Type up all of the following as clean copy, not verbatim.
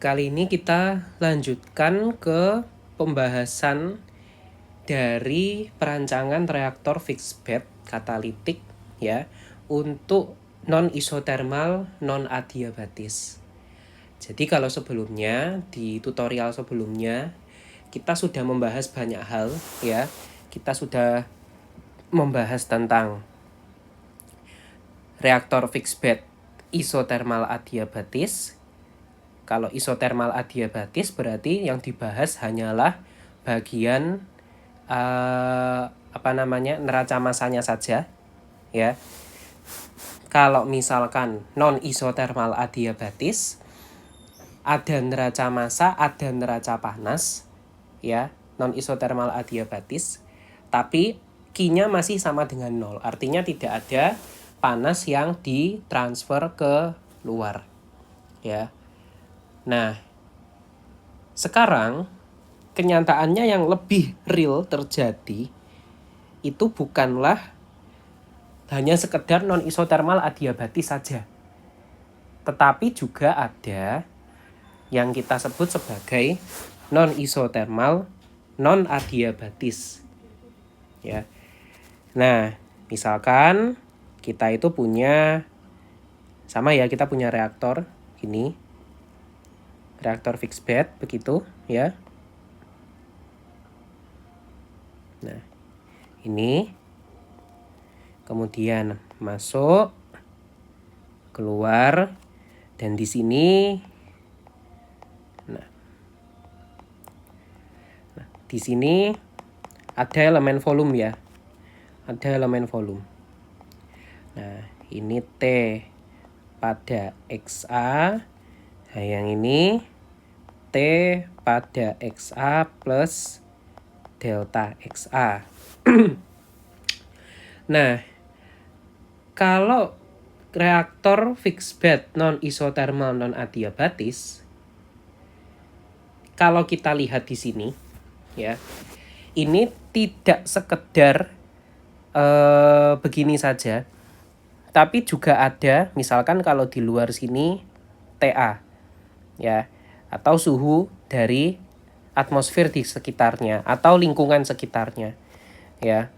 Kali ini kita lanjutkan ke pembahasan dari perancangan reaktor fixed bed katalitik ya untuk non isothermal non adiabatis. Jadi kalau sebelumnya di tutorial sebelumnya kita sudah membahas banyak hal ya. Kita sudah membahas tentang reaktor fixed bed isothermal adiabatis. Kalau isothermal adiabatis berarti yang dibahas hanyalah bagian neraca masanya saja ya. Kalau misalkan non isothermal adiabatis ada neraca massa, ada neraca panas ya, non isothermal adiabatis, tapi Q-nya masih sama dengan 0. Artinya tidak ada panas yang ditransfer ke luar ya. Nah, sekarang kenyataannya yang lebih real terjadi itu bukanlah hanya sekedar non isothermal adiabatis saja, tetapi juga ada yang kita sebut sebagai non isothermal non adiabatis ya. Nah, misalkan kita itu punya sama ya, kita punya reaktor ini, reaktor fixed bed begitu ya. Nah, ini kemudian masuk, keluar, dan di sini di sini ada elemen volume ya. Ada elemen volume. Nah, ini T pada XA. Nah, yang ini T pada XA plus delta XA. Nah, kalau reaktor fixed bed non isothermal non adiabatis, kalau kita lihat di sini ya, ini tidak sekedar begini saja, tapi juga ada misalkan kalau di luar sini TA ya, atau suhu dari atmosfer di sekitarnya atau lingkungan sekitarnya ya.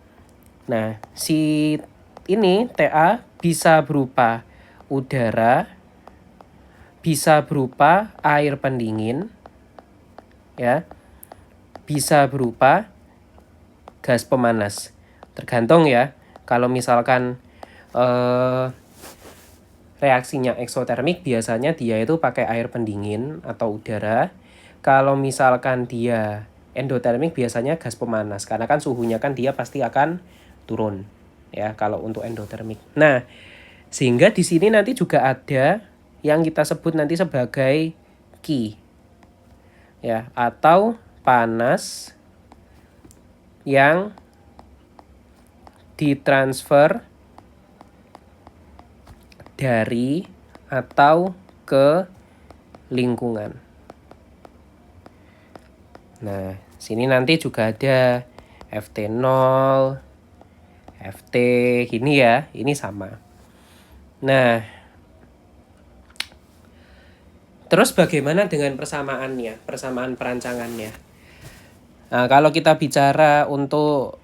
Nah, si ini TA bisa berupa udara, bisa berupa air pendingin ya, bisa berupa gas pemanas. Tergantung ya. Kalau misalkan reaksinya eksotermik, biasanya dia itu pakai air pendingin atau udara. Kalau misalkan dia endotermik, biasanya gas pemanas, karena kan suhunya kan dia pasti akan turun ya kalau untuk endotermik. Nah, sehingga di sini nanti juga ada yang kita sebut nanti sebagai Q ya, atau panas yang ditransfer dari atau ke lingkungan. Nah, sini nanti juga ada FT0, FT gini ya, ini sama. Nah, terus bagaimana dengan persamaannya, persamaan perancangannya? Nah, kalau kita bicara untuk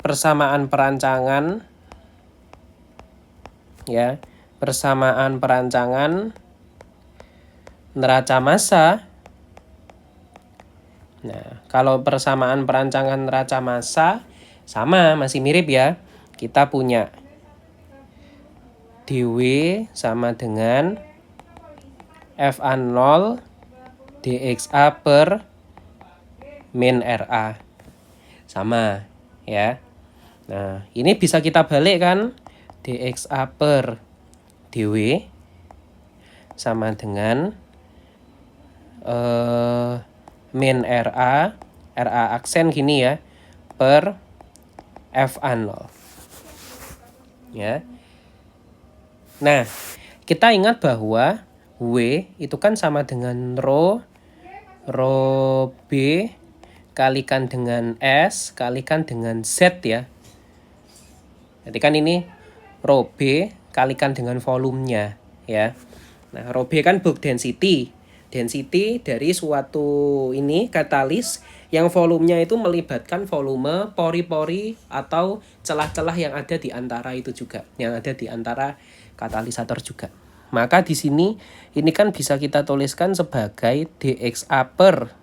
persamaan perancangan ya, persamaan perancangan neraca massa. Nah, kalau persamaan perancangan neraca massa sama, masih mirip ya. Kita punya dW sama dengan FA0 dXA per min RA. Sama ya. Nah, ini bisa kita balik kan. dXA per dW sama dengan min RA, RA aksen gini ya, per FA0 ya. Nah, kita ingat bahwa W itu kan sama dengan rho B kalikan dengan S kalikan dengan Z ya. Jadi kan ini rho B kalikan dengan volumenya ya. Nah, rho B kan bulk density density dari suatu ini katalis yang volumenya itu melibatkan volume pori-pori atau celah-celah yang ada di antara itu juga, yang ada di antara katalisator juga. Maka di sini ini kan bisa kita tuliskan sebagai dXA per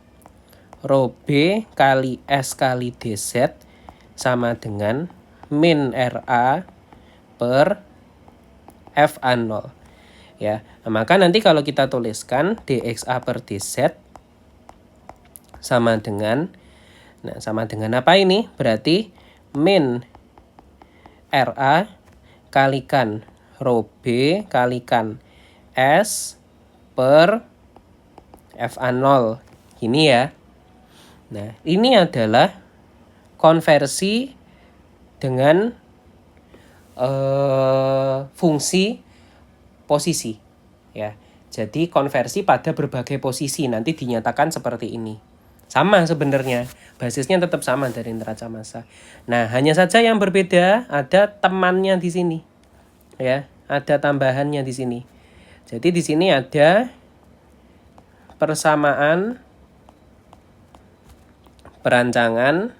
rho B kali S kali dZ sama dengan min RA per FA0. Ya, nah, maka nanti kalau kita tuliskan dXA per dZ sama dengan apa ini? Berarti min RA kalikan rho B kalikan S per FA0. Ini ya. Nah, ini adalah konversi dengan fungsi posisi ya. Jadi konversi pada berbagai posisi nanti dinyatakan seperti ini. Sama sebenarnya, basisnya tetap sama dari neraca massa. Nah, hanya saja yang berbeda ada temannya di sini. Ya, ada tambahannya di sini. Jadi di sini ada persamaan perancangan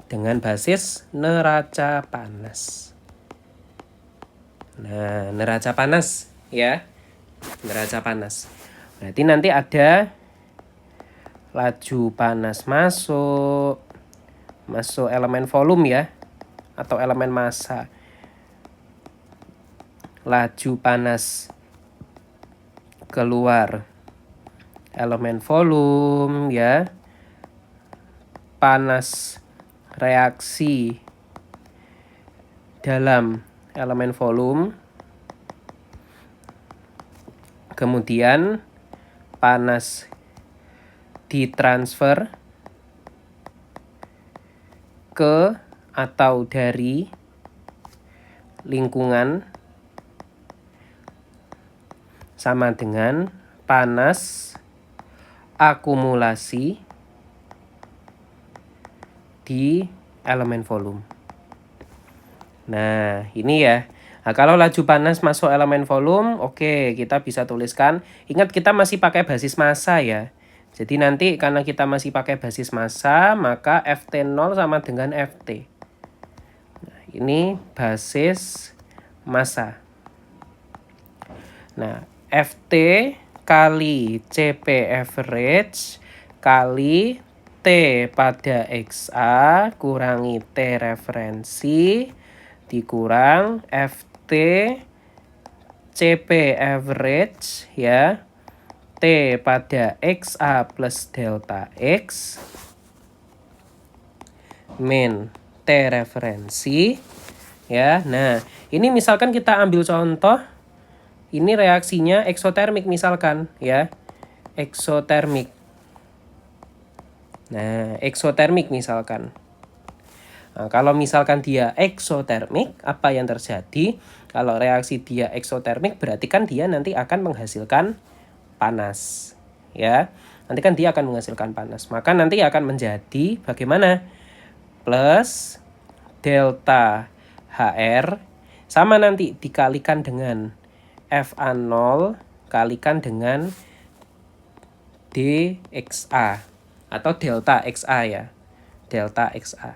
dengan basis neraca panas. Nah, neraca panas ya. Neraca panas. Berarti nanti ada laju panas masuk elemen volume ya, atau elemen massa. Laju panas keluar elemen volume ya. Panas reaksi dalam elemen volume. Kemudian panas ditransfer ke atau dari lingkungan sama dengan panas akumulasi di elemen volume. Nah, ini ya. Nah, kalau laju panas masuk elemen volume, oke, kita bisa tuliskan. Ingat kita masih pakai basis massa ya. Jadi nanti karena kita masih pakai basis massa, maka FT0 sama dengan FT. Nah, ini basis massa. Nah, FT kali CP average kali T pada XA kurangi T referensi dikurang FT CP average ya. T pada XA plus delta X min T referensi ya. Nah, ini misalkan kita ambil contoh, ini reaksinya eksotermik misalkan ya. Eksotermik. Nah, eksotermik misalkan. Nah, kalau misalkan dia eksotermik, apa yang terjadi? Kalau reaksi dia eksotermik berarti kan dia nanti akan menghasilkan panas ya. Nanti kan dia akan menghasilkan panas. Maka nanti akan menjadi bagaimana? Plus delta HR sama nanti dikalikan dengan FA0 kalikan dengan DXA atau delta XA ya. Delta XA.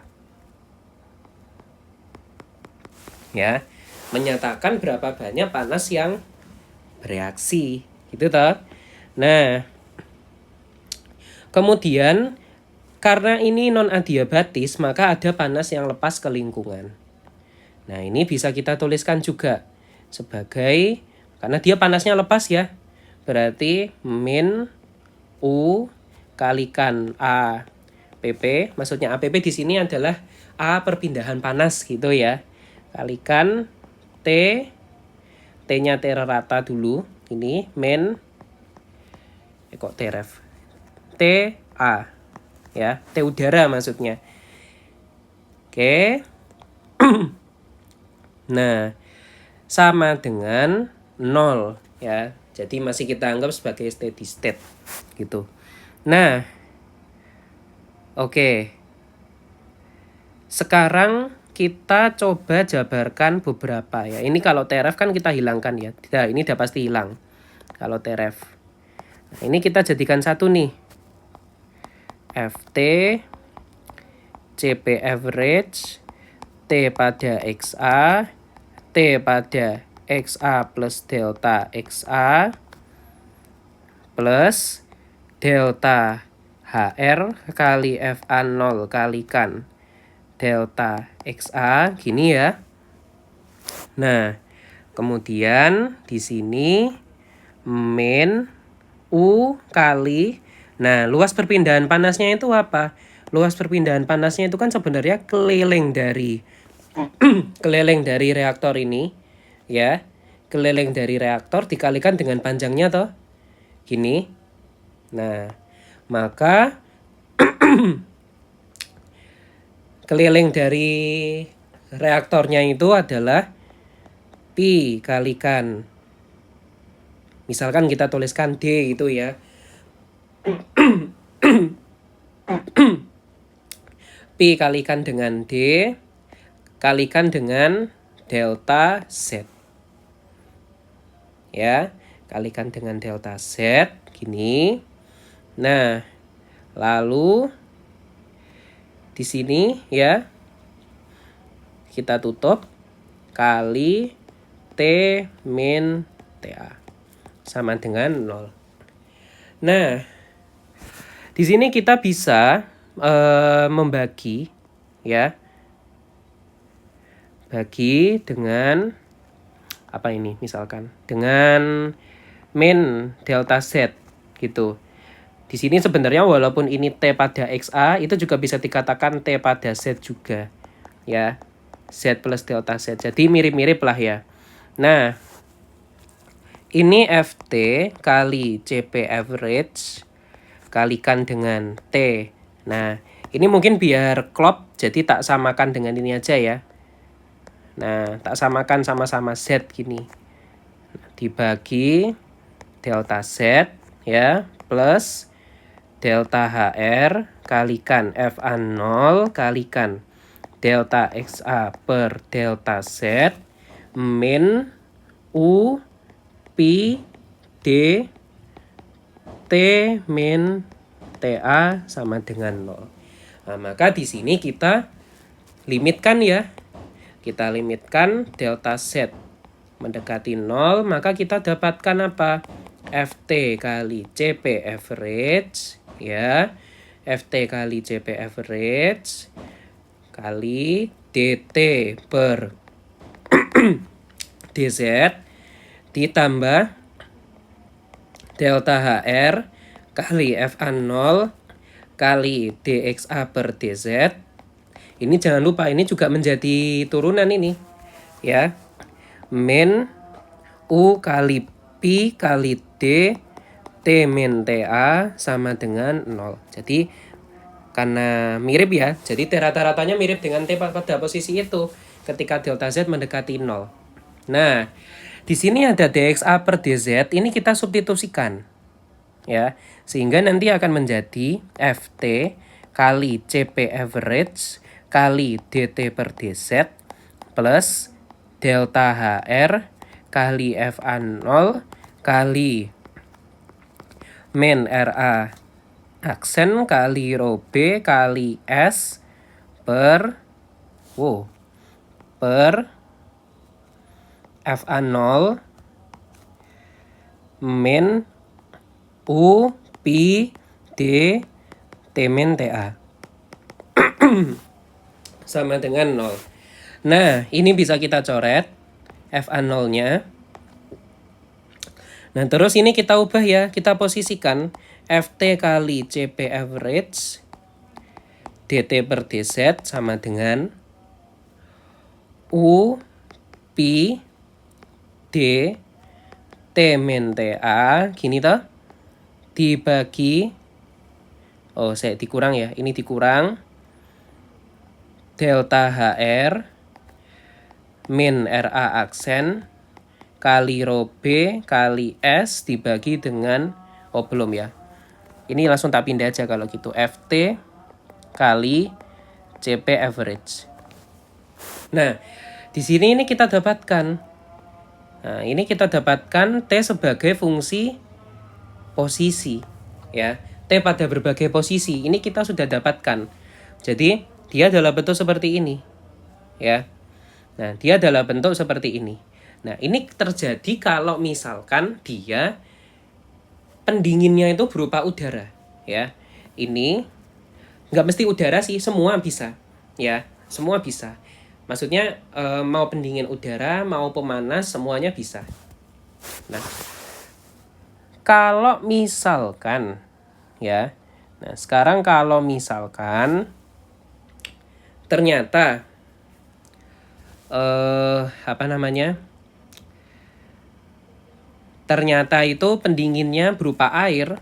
Ya, menyatakan berapa banyak panas yang bereaksi. Gitu toh. Nah, kemudian karena ini non-adiabatis, maka ada panas yang lepas ke lingkungan. Nah, ini bisa kita tuliskan juga sebagai, karena dia panasnya lepas ya, berarti min U kalikan APP, maksudnya APP di sini adalah A perpindahan panas gitu ya, kalikan T, T-nya T rata dulu, ini min kok T ref, TA ya, T udara maksudnya. Oke. Nah, sama dengan 0 ya. Jadi masih kita anggap sebagai steady state gitu. Nah, oke. Sekarang kita coba jabarkan beberapa ya. Ini kalau TRF kan kita hilangkan ya. Tidak, ini udah pasti hilang. Kalau Tref. Nah, ini kita jadikan satu nih. Ft CP average T pada XA, T pada XA plus delta XA plus delta HR kali FA0 kalikan delta XA, gini ya. Nah, kemudian di sini min U kali, nah luas perpindahan panasnya itu apa? Luas perpindahan panasnya itu kan sebenarnya keliling dari keliling dari reaktor ini, ya. Keliling dari reaktor dikalikan dengan panjangnya toh. Gini. Nah, maka keliling dari reaktornya itu adalah pi kalikan, misalkan kita tuliskan D itu ya. Pi kalikan dengan D kalikan dengan delta Z. Ya, kalikan dengan delta Z gini. Nah, lalu di sini ya kita tutup kali T min TA sama dengan 0. Nah, di sini kita bisa membagi ya. Bagi dengan apa ini misalkan dengan min delta Z gitu. Di sini sebenarnya walaupun ini T pada XA itu juga bisa dikatakan T pada Z juga ya. Z plus delta Z. Jadi mirip-mirip lah ya. Nah, ini FT kali CP average kalikan dengan T. Nah, ini mungkin biar klop jadi tak samakan dengan ini aja ya. Nah, tak samakan sama-sama Z gini. Dibagi delta Z ya plus delta HR kalikan FA0 kalikan delta XA per delta Z min U pi D T min TA sama dengan 0. Nah, maka di sini kita limitkan ya. Kita limitkan delta Z mendekati 0, maka kita dapatkan apa? FT kali CP average ya. FT kali CP average kali DT per DZ ditambah delta HR kali FA0 kali DXA per DZ. Ini jangan lupa ini juga menjadi turunan ini ya. Min U kali Pi kali D T min TA sama dengan 0. Jadi karena mirip ya, jadi rata-ratanya mirip dengan T pada posisi itu ketika delta Z mendekati 0. Nah, di sini ada DXA per DZ, ini kita substitusikan ya, sehingga nanti akan menjadi FT kali CP average kali DT per DZ plus delta HR kali FA0 kali min RA aksen kali rho B kali S per FA0 min U pi D T min TA sama dengan 0. Nah, ini bisa kita coret FA0-nya. Nah, terus ini kita ubah ya, kita posisikan FT kali CP average DT per DZ sama dengan U pi D T min TA gini toh dibagi saya dikurang ya, ini dikurang delta HR min RA aksen kali rho B kali S dibagi dengan belum ya. Ini langsung tak pindah aja kalau gitu. FT kali CP average. Nah, di sini ini kita dapatkan Nah, ini kita dapatkan T sebagai fungsi posisi, ya. T pada berbagai posisi, ini kita sudah dapatkan. Jadi, dia adalah bentuk seperti ini, ya. Nah, dia adalah bentuk seperti ini. Nah, ini terjadi kalau misalkan dia pendinginnya itu berupa udara, ya. Ini nggak mesti udara sih, semua bisa, ya. Semua bisa. Maksudnya mau pendingin udara, mau pemanas, semuanya bisa. Nah, kalau misalkan, ya. Nah, sekarang kalau misalkan ternyata apa namanya? Ternyata itu pendinginnya berupa air,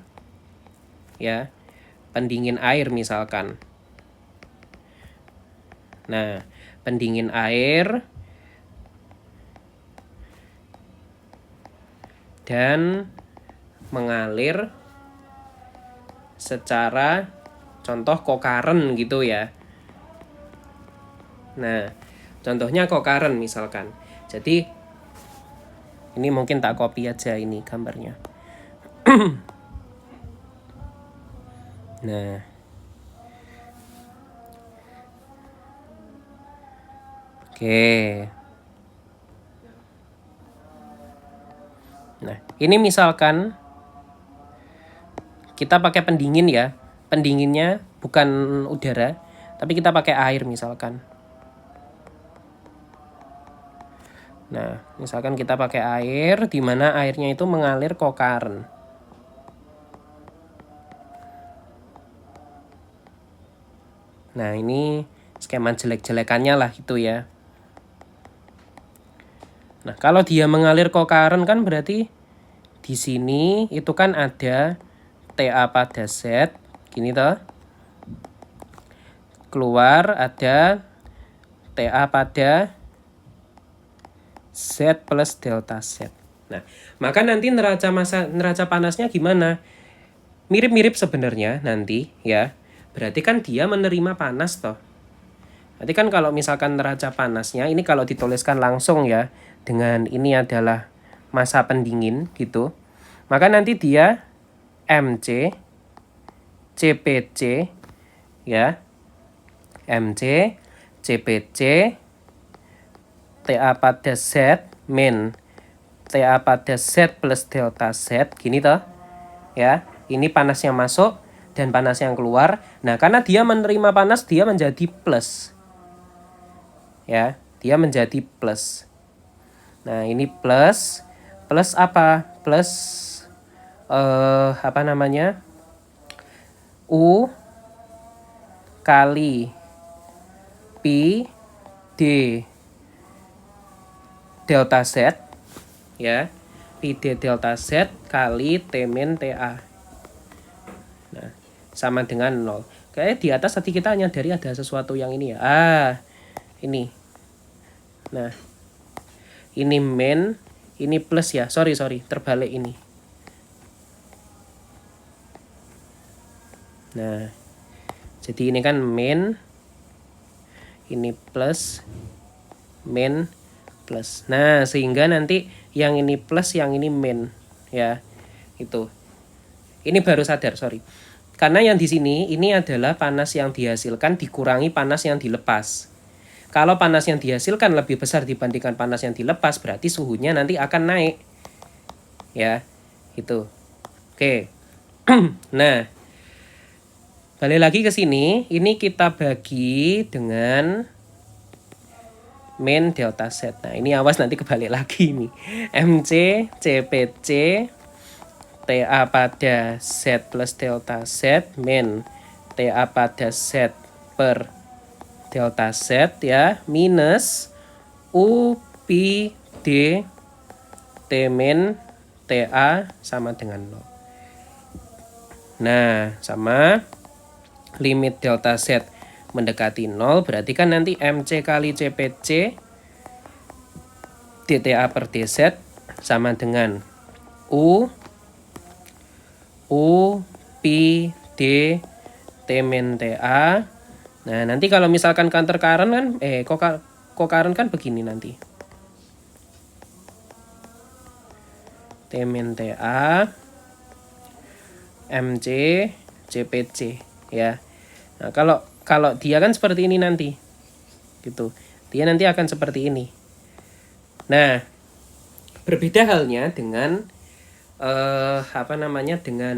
ya. Pendingin air misalkan. Nah, pendingin air dan mengalir secara contoh kokaren gitu ya. Nah, contohnya kokaren misalkan. Jadi ini mungkin tak copy aja ini gambarnya. Nah, oke. Nah, ini misalkan kita pakai pendingin ya. Pendinginnya bukan udara, tapi kita pakai air misalkan. Nah, misalkan kita pakai air, di mana airnya itu mengalir kokaren. Nah, ini skema jelek-jelekannya lah itu ya. Nah, kalau dia mengalir kokaren kan berarti di sini itu kan ada TA pada Z, gini toh. Keluar ada TA pada Z plus delta Z. Nah, maka nanti neraca panasnya gimana? Mirip-mirip sebenarnya nanti ya. Berarti kan dia menerima panas toh. Berarti kan kalau misalkan neraca panasnya ini kalau dituliskan langsung ya, dengan ini adalah masa pendingin gitu. Maka nanti dia MC CPC ya. MC CPC TA pada Z min TA pada Z plus delta Z gini toh. Ya, ini panasnya masuk dan panas yang keluar. Nah, karena dia menerima panas, dia menjadi plus. Ya, dia menjadi plus. Nah, ini plus. Plus apa? Plus apa namanya? U kali Pi D delta Z. Ya. Pi D delta Z kali T min TA. Nah, sama dengan 0. Kayaknya di atas tadi kita nyadari ada sesuatu yang ini ya. Ini. Nah, ini min, ini plus ya. Sorry, terbalik ini. Nah, jadi ini kan min, ini plus, min, plus. Nah, sehingga nanti yang ini plus, yang ini min. Ya, itu. Ini baru sadar, sorry. Karena yang di sini ini adalah panas yang dihasilkan dikurangi panas yang dilepas. Kalau panas yang dihasilkan lebih besar dibandingkan panas yang dilepas, berarti suhunya nanti akan naik. Ya, itu. Oke. Nah, balik lagi ke sini. Ini kita bagi dengan min delta Z. Nah, ini awas nanti kebalik lagi nih. MC, CPC, TA pada Z plus delta Z min TA pada Z per delta Z ya minus U Pi D T min TA sama dengan 0. Nah, sama limit delta Z mendekati 0 berarti kan nanti MC kali CPC dTA per dZ sama dengan U Pi D T min TA. Nah, nanti kalau misalkan counter current kan kokaren kan begini nanti. T-A, MC, CPC ya. Nah, kalau dia kan seperti ini nanti. Gitu. Dia nanti akan seperti ini. Nah, berbeda halnya dengan dengan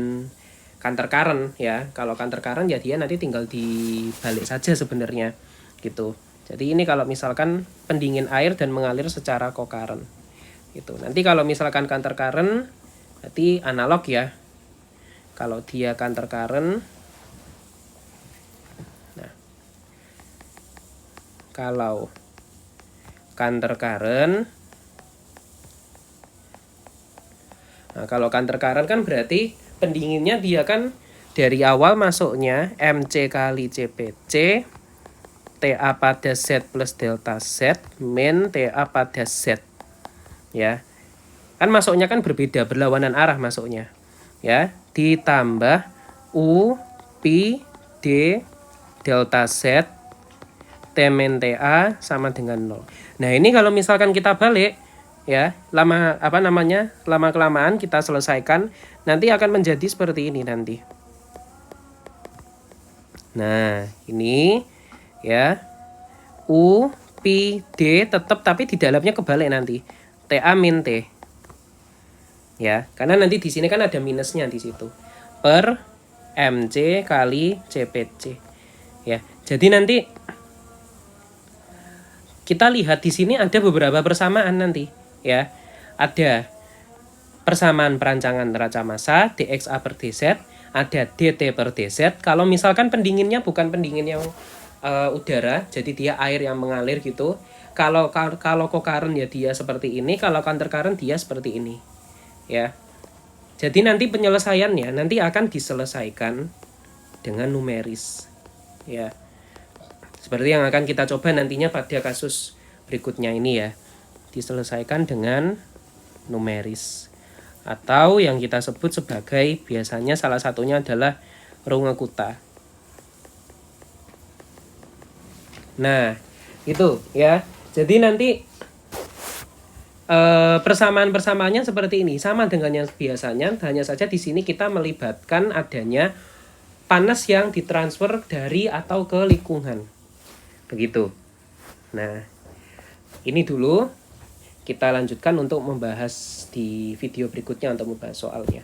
counter current ya. Kalau counter current ya dia nanti tinggal dibalik saja sebenarnya gitu. Jadi ini kalau misalkan pendingin air dan mengalir secara concurrent gitu. Nanti kalau misalkan counter current berarti analog ya. Kalau dia counter current, nah kalau counter current, nah kalau counter current kan berarti pendinginnya dia kan dari awal masuknya MC kali CPC TA pada Z plus delta Z min TA pada Z ya. Kan masuknya kan berbeda, berlawanan arah masuknya ya, ditambah U Pi D delta Z T min TA sama dengan 0. Nah ini kalau misalkan kita balik ya, lama kelamaan kita selesaikan, nanti akan menjadi seperti ini nanti. Nah ini ya, U Pi D tetap tapi di dalamnya kebalik nanti, TA min T ya, karena nanti di sini kan ada minusnya di situ, per MC kali CPC ya. Jadi nanti kita lihat di sini ada beberapa persamaan nanti ya. Ada persamaan perancangan neraca massa dXA per DZ, ada DT per DZ. Kalau misalkan pendinginnya bukan pendingin yang udara, jadi dia air yang mengalir gitu. Kalau concurrent ya dia seperti ini, kalau counter current dia seperti ini ya. Jadi nanti penyelesaiannya nanti akan diselesaikan dengan numeris ya, seperti yang akan kita coba nantinya pada kasus berikutnya ini ya. Diselesaikan dengan numeris, atau yang kita sebut sebagai, biasanya salah satunya adalah Runge-Kutta. Nah itu ya. Jadi nanti persamaan-persamaannya seperti ini, sama dengan yang biasanya, hanya saja di sini kita melibatkan adanya panas yang ditransfer dari atau ke lingkungan. Begitu. Nah, ini dulu, kita lanjutkan untuk membahas di video berikutnya untuk membahas soalnya.